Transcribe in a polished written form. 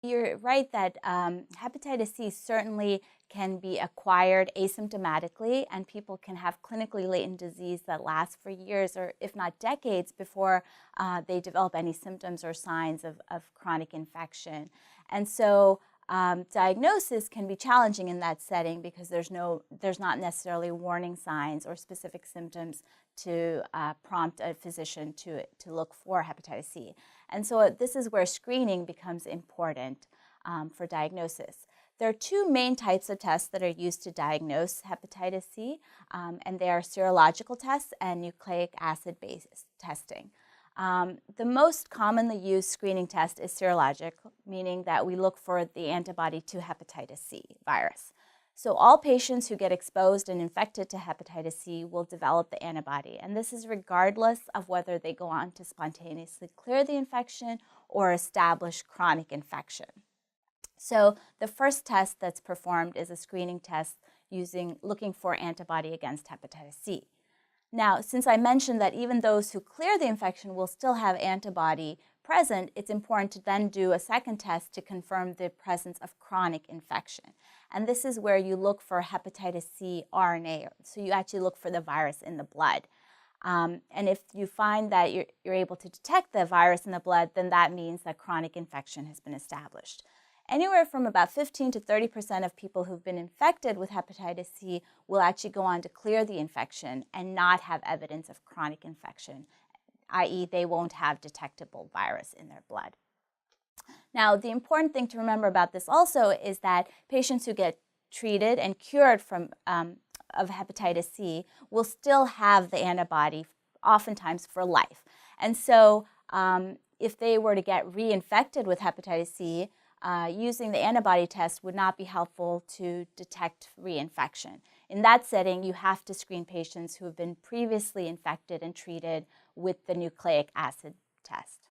You're right that hepatitis C certainly can be acquired asymptomatically, and people can have clinically latent disease that lasts for years or if not decades before they develop any symptoms or signs of chronic infection. And so diagnosis can be challenging in that setting because there's not necessarily warning signs or specific symptoms to prompt a physician to look for hepatitis C. And so this is where screening becomes important for diagnosis. There are two main types of tests that are used to diagnose hepatitis C, and they are serological tests and nucleic acid-based testing. The most commonly used screening test is serologic, meaning that we look for the antibody to hepatitis C virus. So all patients who get exposed and infected to hepatitis C will develop the antibody, and this is regardless of whether they go on to spontaneously clear the infection or establish chronic infection. So the first test that's performed is a screening test looking for antibody against hepatitis C. Now, since I mentioned that even those who clear the infection will still have antibody present, it's important to then do a second test to confirm the presence of chronic infection. And this is where you look for hepatitis C RNA. So you actually look for the virus in the blood. And if you find that you're able to detect the virus in the blood, then that means that chronic infection has been established. Anywhere from about 15 to 30% of people who've been infected with hepatitis C will actually go on to clear the infection and not have evidence of chronic infection, i.e. they won't have detectable virus in their blood. Now, the important thing to remember about this also is that patients who get treated and cured of hepatitis C will still have the antibody oftentimes for life. And so if they were to get reinfected with hepatitis C, using the antibody test would not be helpful to detect reinfection. In that setting, you have to screen patients who have been previously infected and treated with the nucleic acid test.